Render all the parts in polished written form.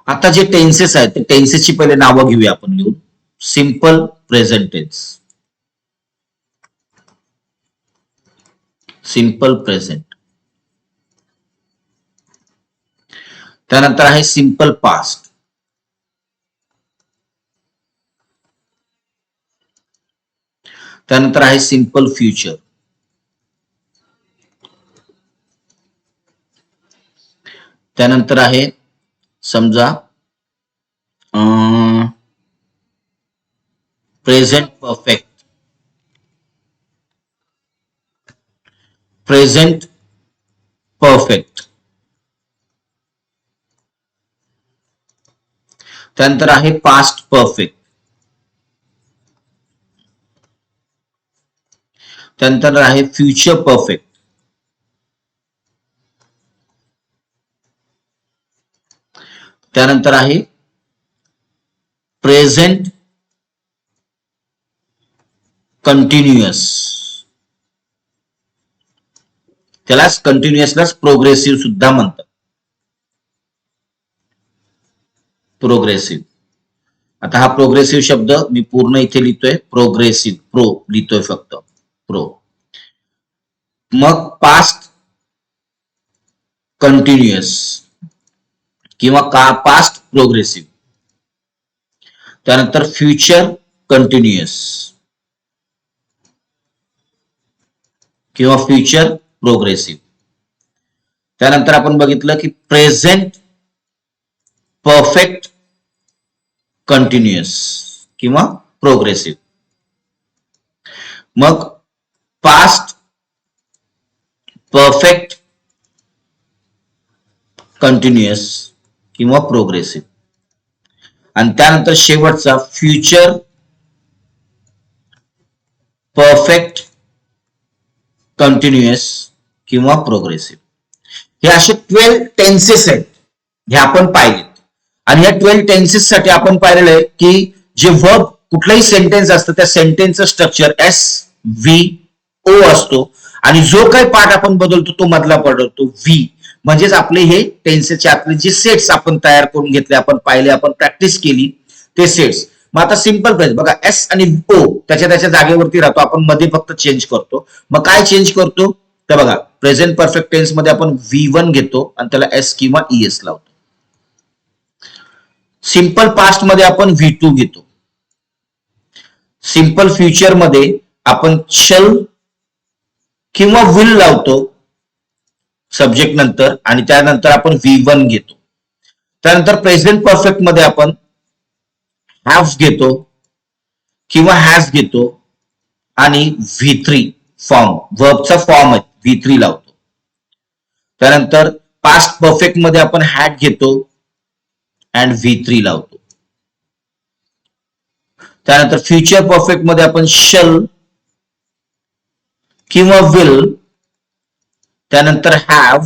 आता जे टेन्सेस आहेत ते टेन्सेसची पहिले नावं घेऊया आपण लिहून. Simple present tense, simple present. त्यानंतर आहे सिंपल पास्ट, त्यानंतर आहे सिंपल फ्युचर, त्यानंतर आहे समजा प्रेझेंट परफेक्ट, प्रेझेंट परफेक्ट. त्यानंतर आहे पास्ट परफेक्ट, त्यानंतर आहे फ्युचर परफेक्ट, त्यानंतर आहे प्रेझेंट कंटिन्युअस, त्यालाच कंटिन्युअसलाच प्रोग्रेसिव्ह सुद्धा म्हणतात. प्रोग्रेसिव्ह. आता हा प्रोग्रेसिव्ह शब्द मी पूर्ण इथे लिहितोय, प्रोग्रेसिव्ह, प्रो लिहितोय फक्त, प्रो. मग पास्ट कंटिन्युअस किंवा पास्ट प्रोग्रेसिव्ह, त्यानंतर फ्युचर कंटिन्युअस किंवा फ्युचर प्रोग्रेसिव्ह. त्यानंतर आपण बघितलं की प्रेझेंट परफेक्ट कंटिन्युअस किंवा प्रोग्रेसिव्ह. मग पास्ट परफेक्ट कंटिन्युअस किंवा प्रोग्रेसिव्ह. आणि त्यानंतर शेवटचा फ्युचर परफेक्ट कंटिन्युअस किंवा प्रोग्रेसिव्ह. हे असे 12 टेन्सेस आहेत, हे आपण पाहिलेत. आणि या 12 टेन्सेस साठी आपण पाहिलेलं आहे की जे वर्ब कुठलाही सेंटेन्स असतं त्या सेंटेन्सचं स्ट्रक्चर एस व्ही ओ असतो आणि जो काही पार्ट आपण बदलतो तो मधला बदलतो व्ही. म्हणजेच आपले हे टेन्सेसचे आपले जे सेट्स आपण तयार करून घेतले, आपण पाहिले, आपण प्रॅक्टिस केली ते सेट्स. मग आता सिंपल प्रेझेंट बघा, एस आणि ओ त्याच्या जागेवरती राहतो, आपण मध्ये फक्त चेंज करतो. मग काय चेंज करतो तर बघा, प्रेझेंट परफेक्ट टेन्स मध्ये आपण V1 घेतो आणि त्याला एस किंवा ES लावतो. सिंपल पास्ट मध्ये आपण V2 घेतो. सिंपल फ्युचर मध्ये आपण शल किंवा विल लावतो सब्जेक्ट नंतर आणि त्यानंतर आपण V1 घेतो. त्यानंतर प्रेझेंट परफेक्ट मध्ये आपण हॅव घेतो किंवा हॅज घेतो आणि V3 फॉर्म, वर्बचा फॉर्म आहे, V3 लावतो. त्यानंतर पास्ट परफेक्ट मध्ये आपण हॅड घेतो अँड V3 लावतो. त्यानंतर फ्युचर परफेक्ट मध्ये आपण शल किंवा विल, त्यानंतर हॅव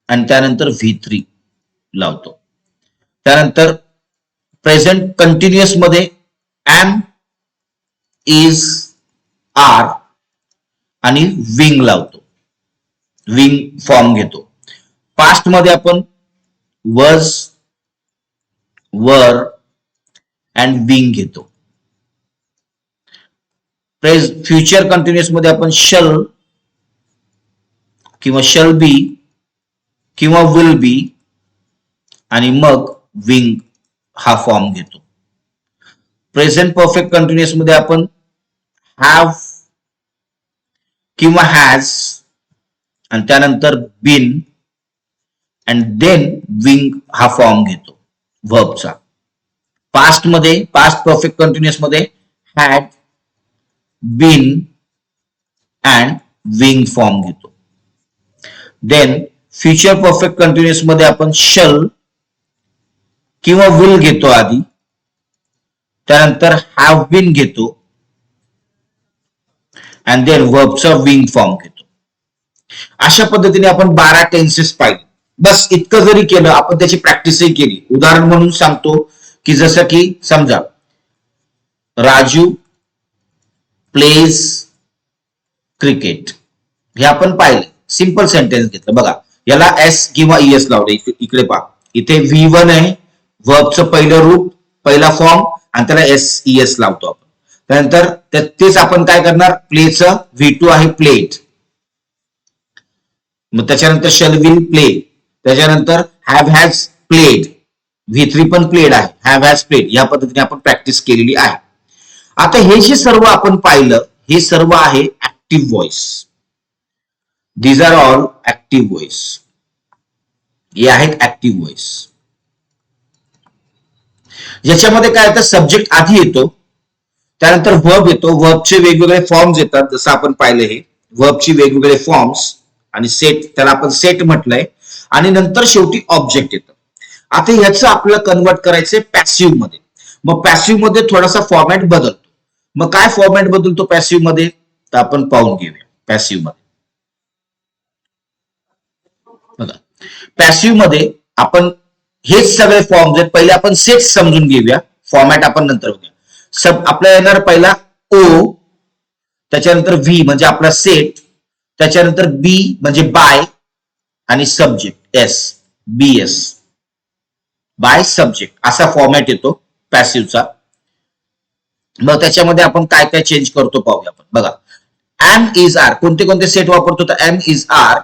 आणि त्यानंतर V3 लावतो. त्यानंतर प्रेझेंट कंटिन्युअस मध्ये एम, इज, आर आणि विंग लावतो, विंग फॉर्म घेतो. पास्ट मध्ये आपण वॉज, वर अँड विंग घेतो. फ्युचर कंटिन्युअस मध्ये आपण शल किंवा शल बी किंवा विल बी आणि मग विंग हा फॉर्म घेतो. प्रेझेंट परफेक्ट कंटिन्युअस मध्ये आपण हॅव किंवा हॅज आणि त्यानंतर बीन अँड देन विंग हा फॉर्म घेतो वर्बचा. पास्ट मध्ये, पास्ट परफेक्ट कंटिन्युअस मध्ये हॅड, बीन अँड विंग फॉर्म घेतो. देन फ्युचर परफेक्ट कंटिन्युअस मध्ये आपण शल किंवा विल घेतो आधी, त्यानंतर हॅव बीन घेतो अँड देन वर्बचा विंग फॉर्म घेतो. अशा पद्धतीने आपण 12 टेन्सेस पाहिले. बस इतकं जरी केलं, आपण त्याची प्रॅक्टिसही केली. उदाहरण म्हणून सांगतो की जसं की समजा राजू प्लेज क्रिकेट, हे आपण पाहिले, सिंपल सेंटेन्स घेतलं. बघा याला एस किंवा ES लावले, इकडे पहा. इथे V1 आहे, वर्बचं पहिलं रूप, पहिला फॉर्म, आणि त्याला SES लावतो आपण. त्यानंतर तेच आपण काय करणार, प्लेचं V2 आहे प्लेट, मग त्याच्यानंतर शल विल प्ले, त्याच्यानंतर हॅव हॅज प्लेड, V3 पण प्लेड आहे, हॅव हॅज प्लेड. या पद्धतीने आपण प्रॅक्टिस केलेली आहे. आता हे जे सर्व आपण पाहिलं हे सर्व आहे active voice. These are all active voice. हे आहेत ऍक्टिव्ह व्हॉइस. याच्यामध्ये काय होतं, सब्जेक्ट आधी येतो, त्यानंतर वर्ब येतो, वर्बचे वेगवेगळे फॉर्म्स येतात, जसं आपण पाहिलं हे वर्बची वेगवेगळे फॉर्म्स, आणि सेट, त्याला आपण सेट म्हटलंय, आणि नंतर शेवटी ऑब्जेक्ट येतं. आता ह्याचं आपल्याला कन्वर्ट करायचंय पॅसिव्ह मध्ये. मग पॅसिव्ह मध्ये थोडासा फॉर्मॅट बदलतो. मग काय फॉर्मॅट बदलतो पॅसिव्ह मध्ये, तर आपण पाहून घेऊया. पॅसिव्ह मध्ये बघा, पॅसिव्ह मध्ये आपण हेच सगळे फॉर्म्स आहेत. पहिले आपण सेट समजून घेऊया, फॉर्मॅट आपण नंतर बघूया. सब आपल्याला येणार पहिला ओ, त्याच्यानंतर व्ही म्हणजे आपला सेट, त्याच्यानंतर बी म्हणजे बाय, आणि subject S, BS, by subject, असा फॉर्मॅट येतो पॅसिव्हचा. मग त्याच्यामध्ये आपण काय काय चेंज करतो पाहूया आपण. बघा, एम इज आर, कोणते कोणते सेट वापरतो, तर एम इज आर,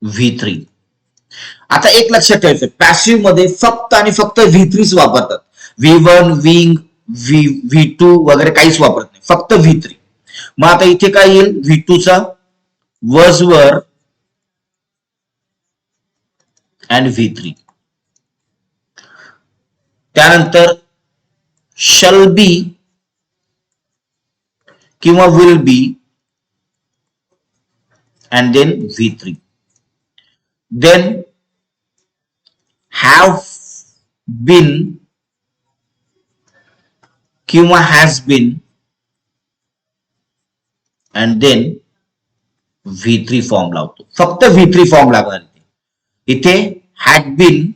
V3. आता एक लक्षात ठेवायचं, पॅसिव्ह मध्ये फक्त आणि फक्त V3 वापरतात. V1, विंग, V2 वगैरे काहीच वापरत नाही, फक्त V3. मग आता इथे काय येईल, V2 चा वॉज वर अँड V3, त्यानंतर शल बी किंवा will be and then V3, then have been किंवा has been and then V3 form लावतो. फक्त V3 फॉर्म लागणार इथे, had been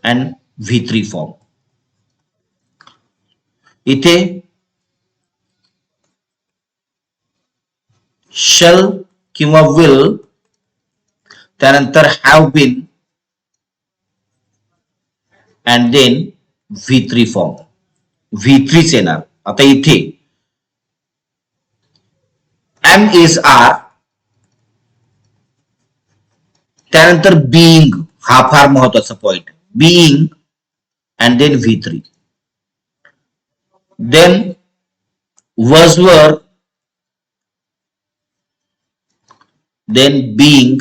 and V3 form. इथे शल किंवा विल, त्यानंतर have been and then V3 form, V3च येणार. आता इथे एम इज आर, त्यानंतर बीइंग, हा फार महत्वाचा point, being and then V3, then was were, then being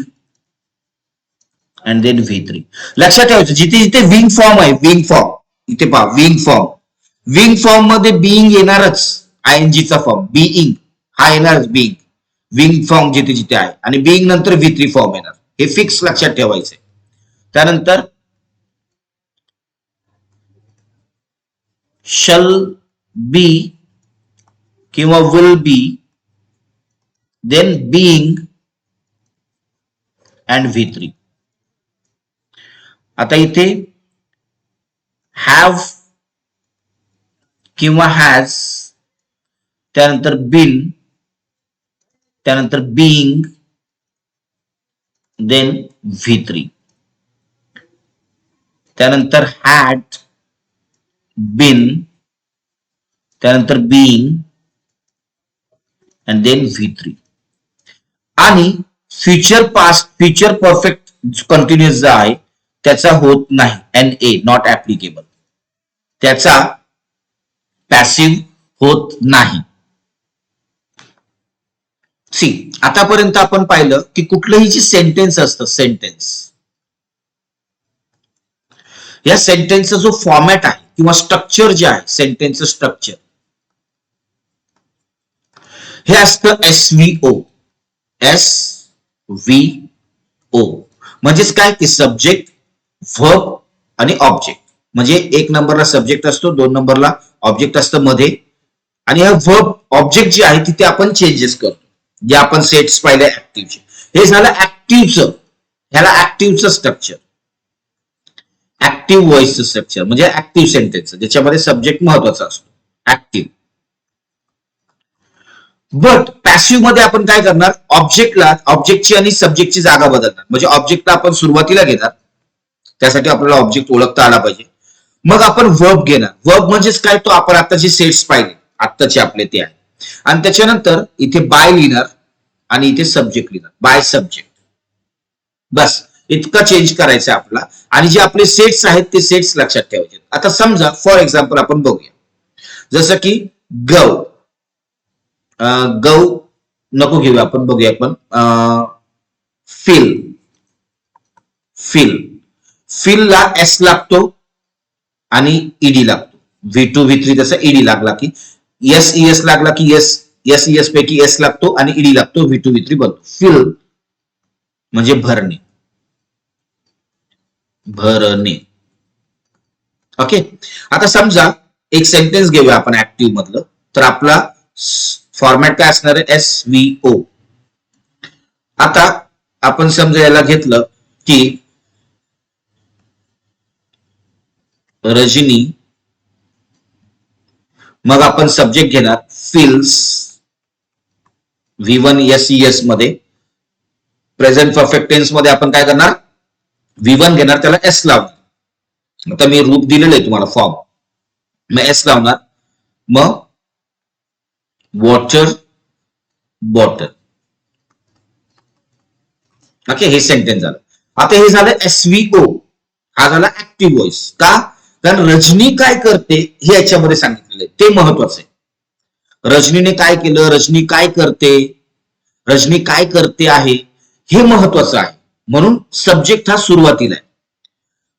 and then V3. लक्षात ठेवायचं, जिथे जिथे विंग फॉर्म आहे, विंग फॉर्म, इथे पहा विंग फॉर्म, विंग फॉर्म मध्ये बीइंग येणारच, ING चा फॉर्म, बीइंग हा येणारच, बीइंग, विंग फॉर्म जिथे जिथे आहे, आणि बीइंग नंतर V3 फॉर्म येणार, हे फिक्स लक्षात ठेवायचंय. त्यानंतर शल बी किंवा will be, then being and V3. आता इथे हॅव किंवा हॅज, त्यानंतर बीन, त्यानंतर बीइंग, देन V3, त्यानंतर हॅड बीन, त्यानंतर बीइंग अँड देन V3. आणि future past, future perfect continuous जो आहे त्याचा होत नाही, NA, नॉट ऍप्लिकेबल, त्याचा पॅसिव्ह होत नाही. सी, आतापर्यंत आपण पाहिलं की कुठलंही जे सेंटेन्स असतं, सेंटेन्स, या सेंटेन्सचा जो फॉर्मॅट आहे किंवा स्ट्रक्चर जे आहे, सेंटेन्सचं स्ट्रक्चर, हे असतं SVO, SVO, म्हणजेच काय की सब्जेक्ट, व्हर्ब आणि ऑब्जेक्ट. म्हणजे एक नंबरला सब्जेक्ट असतो, 2 नंबरला ऑब्जेक्ट असतं मध्ये, आणि हा व्हर्ब ऑब्जेक्ट जे आहे तिथे आपण चेंजेस करतो, जे आपण सेट्स पाहिले ऍक्टिव्हचे. हे झालं ऍक्टिव्हचं, ह्याला ऍक्टिव्हचं स्ट्रक्चर, ऍक्टिव्ह व्हॉइसचं स्ट्रक्चर, म्हणजे ऍक्टिव्ह सेंटेन्स ज्याच्यामध्ये सब्जेक्ट महत्वाचा असतो, ऍक्टिव्ह. बट पॅसिव्ह मध्ये आपण काय करणार, ऑब्जेक्टची आणि सब्जेक्टची जागा बदलणार. म्हणजे ऑब्जेक्टला आपण सुरुवातीला घेणार, त्यासाठी आपल्याला ऑब्जेक्ट ओळखता आला पाहिजे. मग आपण वर्ब घेणार. वर्ब म्हणजेच काय, तो आपण आता जे सेट्स पाहिले आत्ताचे आपले ते आहे. आणि त्याच्यानंतर इथे बाय लिहिणार आणि इथे सब्जेक्ट लिहिणार, बाय सब्जेक्ट. बस इतका चेंज करायचं आहे आपला. आणि जे आपले सेट्स आहेत ते सेट्स लक्षात ठेवायचे. आता समजा फॉर एक्झाम्पल आपण बघूया, जसं की गव, गव नको घेऊया आपण, बघूया आपण फिल. फिल, फिल ला एस लागतो आणि ईडी लागतो. V2 V3 तसा ईडी लागला की एस ईएस लागला की एस ईएस पैकी एस लागतो आणि ईडी लागतो, V2 V3 बनतो. फिल म्हणजे भरणे, भरणे. ओके. आता समजा एक सेंटेन्स घेऊया आपण ऍक्टिव्ह मधलं, तर आपला फॉर्मॅट काय असणार आहे, SVO. आता आपण समजा याला घेतलं की रजनी, मग आपण सब्जेक्ट घेणार फिल्स, V1 SES मध्ये. प्रेझेंट परफेक्ट टेन्स मध्ये आपण काय करणार, V1 घेणार, त्याला एस लावणार. आता मी रूप दिलेलं आहे तुम्हाला फॉर्म, मग एस लावणार, मग वॉटर बॉटल. ओके, हे सेंटेन्स झालं. आता हे झालं SVO, हा झाला ऍक्टिव्ह व्हॉइस. का, कारण रजनी काय करते हे याच्यामध्ये सांगितलेलं आहे, ते महत्वाचं आहे. रजनीने काय केलं, रजनी काय करते, रजनी काय करते आहे, हे महत्वाचं आहे. म्हणून सब्जेक्ट हा सुरुवातीला आहे.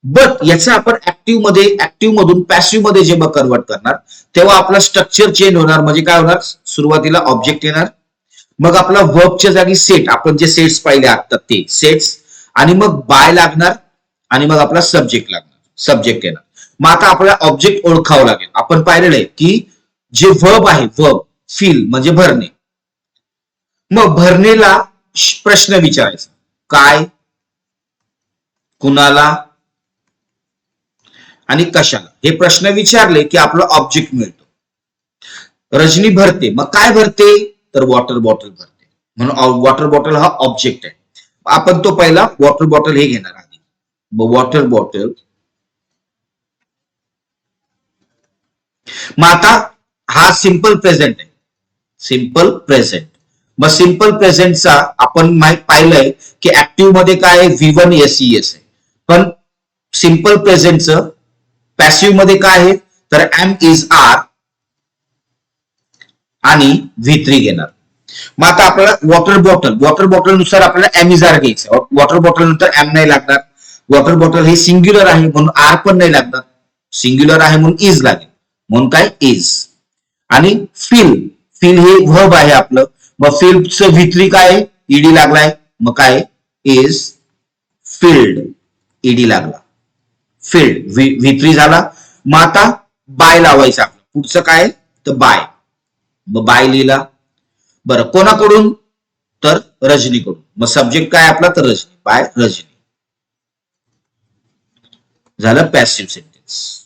बट याचं आपण ऍक्टिव्ह मधून पॅसिव्ह मध्ये जेव्हा कन्वर्ट करणार, तेव्हा आपला स्ट्रक्चर चेंज होणार. म्हणजे काय होणार, सुरुवातीला ऑब्जेक्ट येणार, मग आपला वर्बच्या जागी सेट, आपण जे सेट्स पाहिले आता ते सेट्स, आणि मग बाय लागणार आणि मग आपला सब्जेक्ट लागणार, सब्जेक्ट येणार. मग आता आपल्याला ऑब्जेक्ट ओळखावं लागेल. आपण पाहिलेलं आहे की जे वर्ब आहे, वर्ब फील म्हणजे भरणे. मग भरणेला प्रश्न विचारायचा, काय, कुणाला आणि कशाला. हे प्रश्न विचारले की आपला ऑब्जेक्ट मिळतो. रजनी भरते, मग काय भरते, तर वॉटर बॉटल भरते. म्हणून वॉटर बॉटल हा ऑब्जेक्ट आहे. आपण तो पहिला वॉटर बॉटल हे घेणार आधी, वॉटर बॉटल. मग आता हा सिंपल प्रेझेंट आहे, सिंपल प्रेझेंट. मग सिंपल प्रेझेंटचा आपण पाहिलंय की ऍक्टिव्ह मध्ये काय आहे, V1 SES आहे. पण सिंपल प्रेझेंटचं पॅसिव्ह मध्ये काय आहे, तर एम इज आर आणि V3 घेणार. मग आता आपल्याला वॉटर बॉटल नुसार आपल्याला एम इज आर घ्यायचं. वॉटर बॉटल नंतर एम नाही लागणार. वॉटर बॉटल हे सिंग्युलर आहे म्हणून आर पण नाही लागणार, सिंग्युलर आहे म्हणून इज लागेल, म्हणून काय इज. आणि फिल, फिल हे व्हर्ब आहे आपलं. मग फिलचं V3 काय आहे, ईडी लागलाय, मग काय इज फिल्ड, ईडी लागला, फिल्ड. V3 झाला. मग आता बाय लावायचं आपलं, पुढचं काय तर बाय, मग बाय लिहिला. बरं, कोणाकडून, तर रजनीकडून. मग सब्जेक्ट काय आपला, तर रजनी, बाय रजनी. झालं पॅसिव्ह सेंटेन्स.